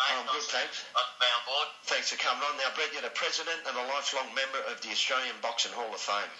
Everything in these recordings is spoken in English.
mate. Oh, good, thanks. Nice to be on board. Thanks for coming on. Now, Brett, you're the president and a lifelong member of the Australian Boxing Hall of Fame.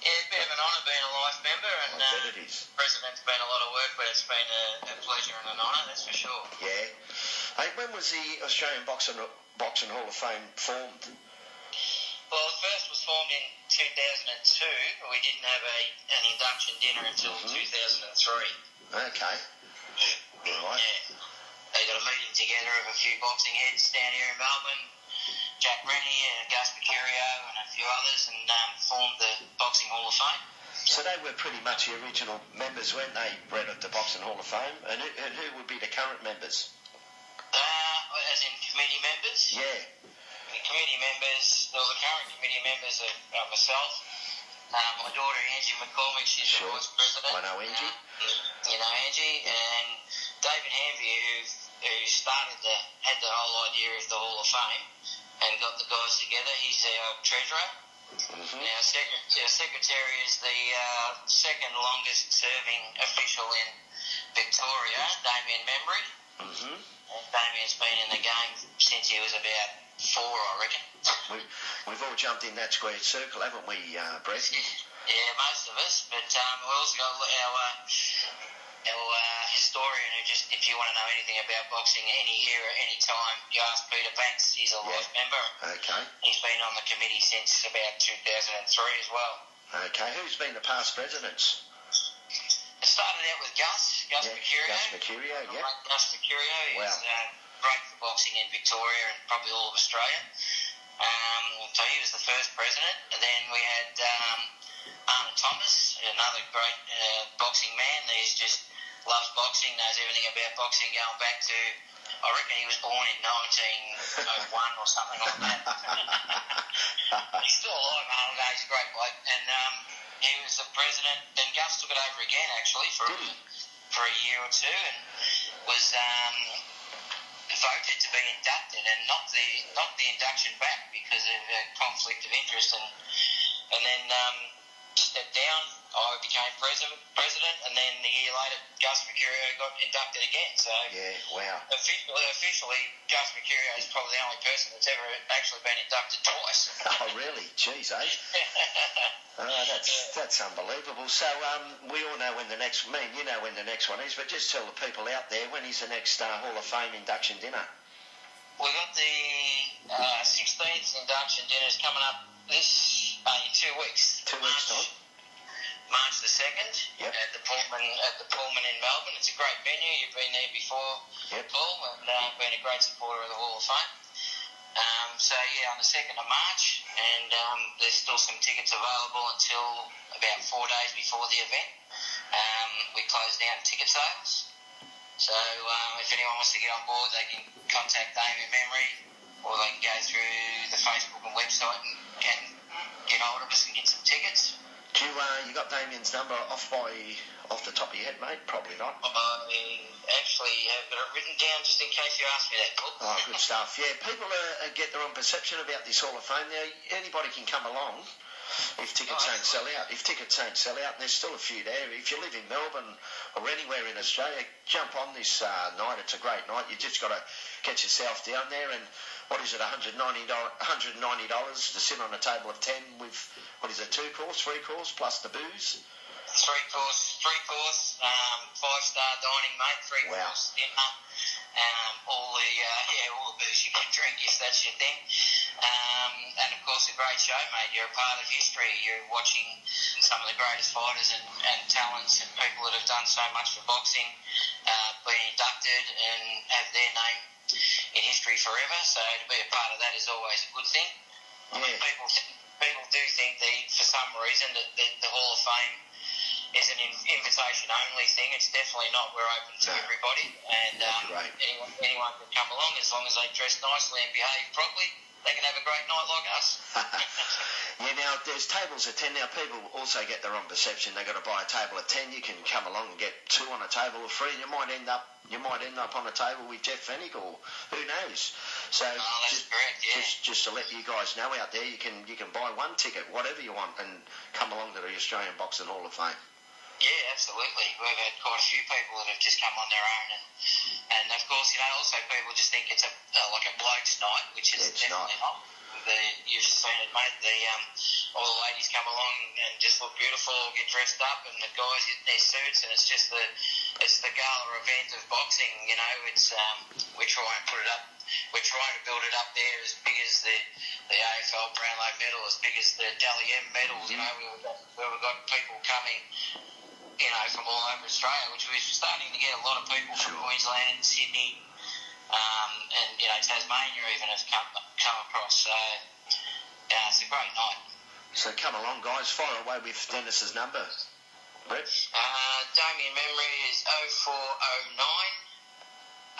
Yeah, it's a bit of an honour being a life member, and I bet it is. President's been a lot of work, but it's been a pleasure and an honour, that's for sure. Yeah. Hey, when was the Australian Boxing Hall of Fame formed? Well, the first was formed in 2002, but we didn't have an induction dinner until 2003. Okay. Right. Yeah. They got a meeting together of a few boxing heads down here in Melbourne, Jack Rennie and Gus Mercurio and a few others, and formed the Boxing Hall of Fame. So they were pretty much the original members, weren't they, Brett, of the Boxing Hall of Fame? And who would be the current members? As in committee members? Yeah. The committee members, well, the current committee members are myself, my daughter Angie McCormick, she's the vice president. I know Angie. You know Angie, and David Hamvey, who had the whole idea of the Hall of Fame and got the guys together. He's our treasurer. Mm-hmm. Now, our secretary is the second longest serving official in Victoria, Damien Membry. Mm-hmm. And Damien's been in the game since he was about 4, I reckon. We've all jumped in that square circle, haven't we, Brett? Yeah, most of us. But we also got our historian who just, if you want to know anything about boxing, any era, any time, you ask Peter Banks, he's a life member. Okay. He's been on the committee since about 2003 as well. Okay, who's been the past presidents? It started out with Gus Mercurio. Gus Mercurio, yeah. Gus Mercurio, he's great for boxing in Victoria and probably all of Australia. So he was the first president, and then we had Arnold Thomas, another great boxing man. He's just loves boxing, knows everything about boxing, going back to, I reckon he was born in 1901 or something like that. He's still alive, Arnold. He's a great bloke, and he was the president. Then Gus took it over again, actually, for a year or two, and was voted to be inducted, and knocked the induction back because of conflict of interest, and then stepped down. I became president, and then a year later, Gus Mercurio got inducted again. So officially, Gus Mercurio is probably the only person that's ever actually been inducted twice. Oh, really? Jeez, eh? That's unbelievable. So we all know when the next, you know when the next one is, but just tell the people out there, when is the next Hall of Fame induction dinner? We got the 16th induction dinners coming up in 2 weeks. 2 weeks time. March the 2nd at the Pullman in Melbourne. It's a great venue. You've been there before, Paul, and been a great supporter of the Hall of Fame. On the 2nd of March, and there's still some tickets available until about 4 days before the event. We close down ticket sales. So if anyone wants to get on board, they can contact Damien Memory, or they can go through the Facebook and website and get hold of us and get some tickets. Do you got Damien's number off the top of your head, mate? Probably not. I actually have got it written down just in case you ask me that, Paul. Oh, good stuff. Yeah, people get their own perception about this Hall of Fame. Now, anybody can come along if tickets don't sell out. If tickets don't sell out, and there's still a few there. If you live in Melbourne or anywhere in Australia, jump on this night. It's a great night. You just got to get yourself down there, and what is it, $190 to sit on a table of 10 with, 2-course, 3-course, plus the booze? 3-course, 5-star dining, mate, 3-course dinner, all the booze you can drink if that's your thing, and of course a great show, mate. You're a part of history. You're watching some of the greatest fighters and talents and people that have done so much for boxing being inducted and have their name in history forever. So to be a part of that is always a good thing. I mean, people do think for some reason that the Hall of Fame is an invitation-only thing. It's definitely not. We're open to everybody, and anyone can come along as long as they dress nicely and behave properly. They can have a great night like us. Yeah, now there's tables of 10. Now people also get their own perception. They've got to buy a table of 10. You can come along and get 2 on a table of 3. And you might end up on a table with Jeff Fennick, or who knows. So that's correct, yeah. Just to let you guys know out there, you can buy 1 ticket, whatever you want, and come along to the Australian Boxing Hall of Fame. Yeah, absolutely. We've had quite a few people that have just come on their own, and of course, a also people just think it's like a bloke's night, which is definitely not. You've seen it, mate. All the ladies come along and just look beautiful, get dressed up, and the guys get in their suits, and it's just the gala event of boxing. You know, we try and put it up. We're trying to build it up there as big as the AFL Brownlow medal, as big as the Dally M medals. You know, where we've got people coming, you know, from all over Australia, which we're starting to get a lot of people from Queensland, Sydney, and, you know, Tasmania even have come across. So, yeah, it's a great night. So come along, guys. Fire away with Dennis's number. Brett? Damien memory is 0409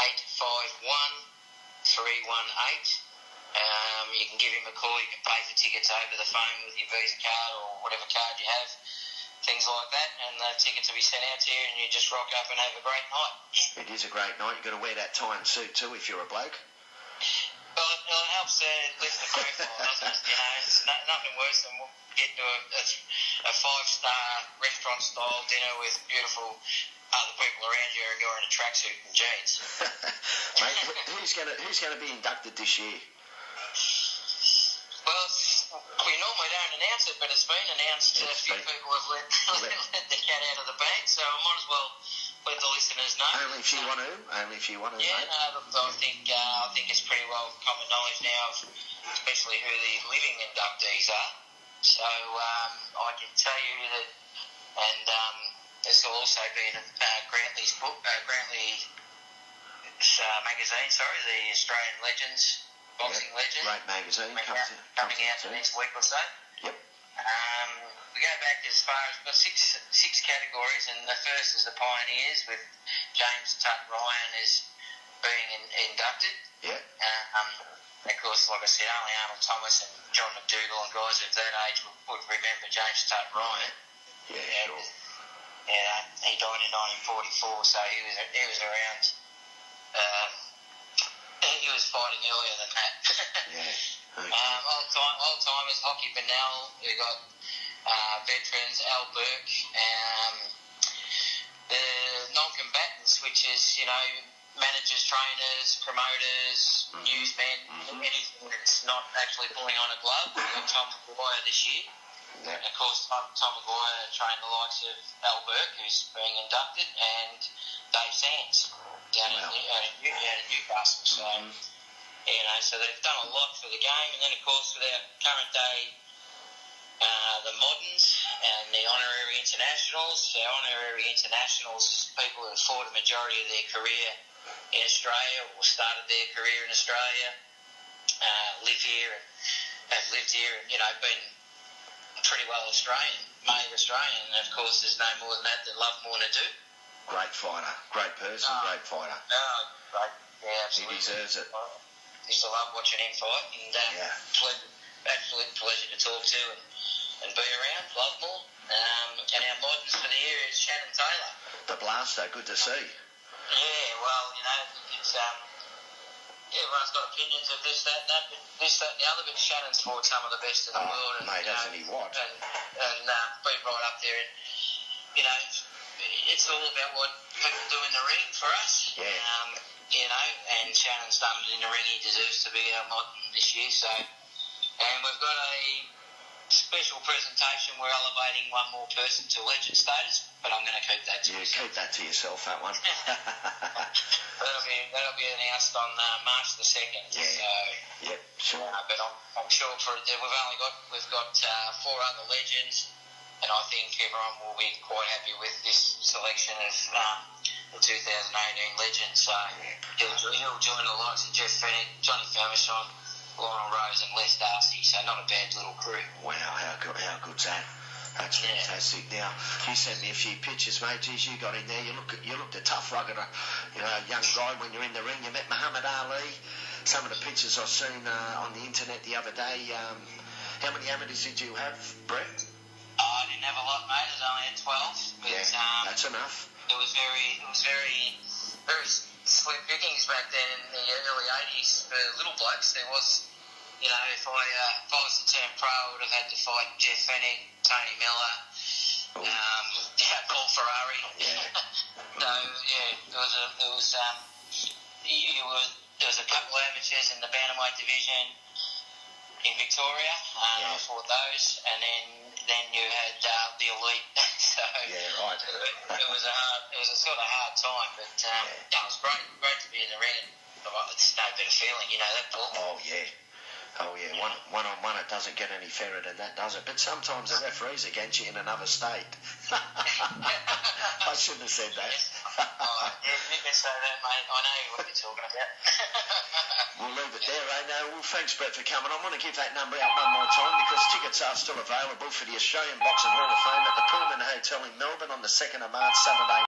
851 318. You can give him a call. You can pay for tickets over the phone with your Visa card or whatever card you have, things like that, and the tickets will be sent out to you, and you just rock up and have a great night. It is a great night. You've got to wear that tie and suit too if you're a bloke. Well, it helps lift the profile, doesn't it? You know, it's nothing worse than getting to a five-star restaurant-style dinner with beautiful other people around you, and you're in a tracksuit and jeans. Mate, who's going to be inducted this year? Well, we normally don't announce it, but it's been announced. A few people have let the cat out of the bag, so I might as well let the listeners know. Only if you want to. Yeah, mate. I think it's pretty well common knowledge now, especially who the living inductees are. So I can tell you that, and this will also be in Grantley's book, Grantley magazine. Sorry, the Australian Legends. Boxing Legend. Great magazine. Coming out the next week or so. Yep. We go back as far as we've got six categories, and the first is the Pioneers with James Tutt Ryan is being inducted. Yeah. Of course, like I said, only Arnold Thomas and John McDougall and guys of that age would remember James Tutt Ryan. Yeah, sure. Yeah, he died in 1944, so he was around. He was fighting earlier than that. Yeah. Okay. Old timers, Hockey Bennell. We got veterans, Al Burke. The non-combatants, which is, you know, managers, trainers, promoters, newsmen, anything that's not actually pulling on a glove. We got Tom Maguire this year. Yeah. And of course, Tom Maguire trained the likes of Al Burke, who's being inducted, and Dave Sands down in Newcastle. So, you know, so they've done a lot for the game. And then, of course, with our current day, the moderns and the honorary internationals. The honorary internationals is people who have fought a majority of their career in Australia or started their career in Australia, live here and have lived here and, you know, been pretty well Australian, made Australian. And, of course, there's no more than that that love more than do. Great fighter, great person, great fighter. Great. Yeah, absolutely. He deserves it. I used to love watching him fight, and absolute pleasure to talk to and be around. Love more. And our moderns for the year is Shannon Taylor. The blaster, good to see. Yeah, well, you know, it's everyone's got opinions of this, that, and that, but this, that, and the other. But Shannon's fought some of the best in the world, and mate, hasn't he? What? And been right up there. And you know, it's all about what people do in the ring for us. Yeah. You know, and Shannon's done it in the ring. He deserves to be our modern this year. So, and we've got a special presentation. We're elevating one more person to legend status, but I'm going to keep that to myself. Keep that to yourself, that one. That'll be announced on March the 2nd. Yeah. So, yep, sure. But I'm sure we've got 4 other legends, and I think everyone will be quite happy with this selection of the 2018 legends. So he'll join the likes of Jeff Fennick, Johnny Ferguson, Lionel Rose and Les Darcy, so not a bad little crew. Wow, how good's that? That's fantastic. Now, you sent me a few pictures, mate. Geez, you got in there. You looked a tough, rugged, young guy when you're in the ring. You met Muhammad Ali. Some of the pictures I've seen on the internet the other day. How many amateurs did you have, Brett? I didn't have a lot, mate. I only had 12. But, that's enough. It was very slim pickings back then in the early 80s for little blokes. There was, you know, if I was to turn pro, I would have had to fight Jeff Fennick, Tony Miller, Paul Ferrari. Yeah. So yeah, it was there was a couple of amateurs in the bantamweight division in Victoria. I fought those, and then you had the elite. So right. It was a sort of hard time, but it was great to be in the ring. And it's no better feeling, that, Paul. Oh yeah. One on one, it doesn't get any fairer than that, does it? But sometimes the referee's against you in another state. I shouldn't have said that. You can say that, mate. I know what you're talking about. We'll leave it there, eh? No, well, thanks, Brett, for coming. I want to give that number out one more time because tickets are still available for the Australian Boxing Hall of Fame at the Pullman Hotel in Melbourne on the 2nd of March, Saturday.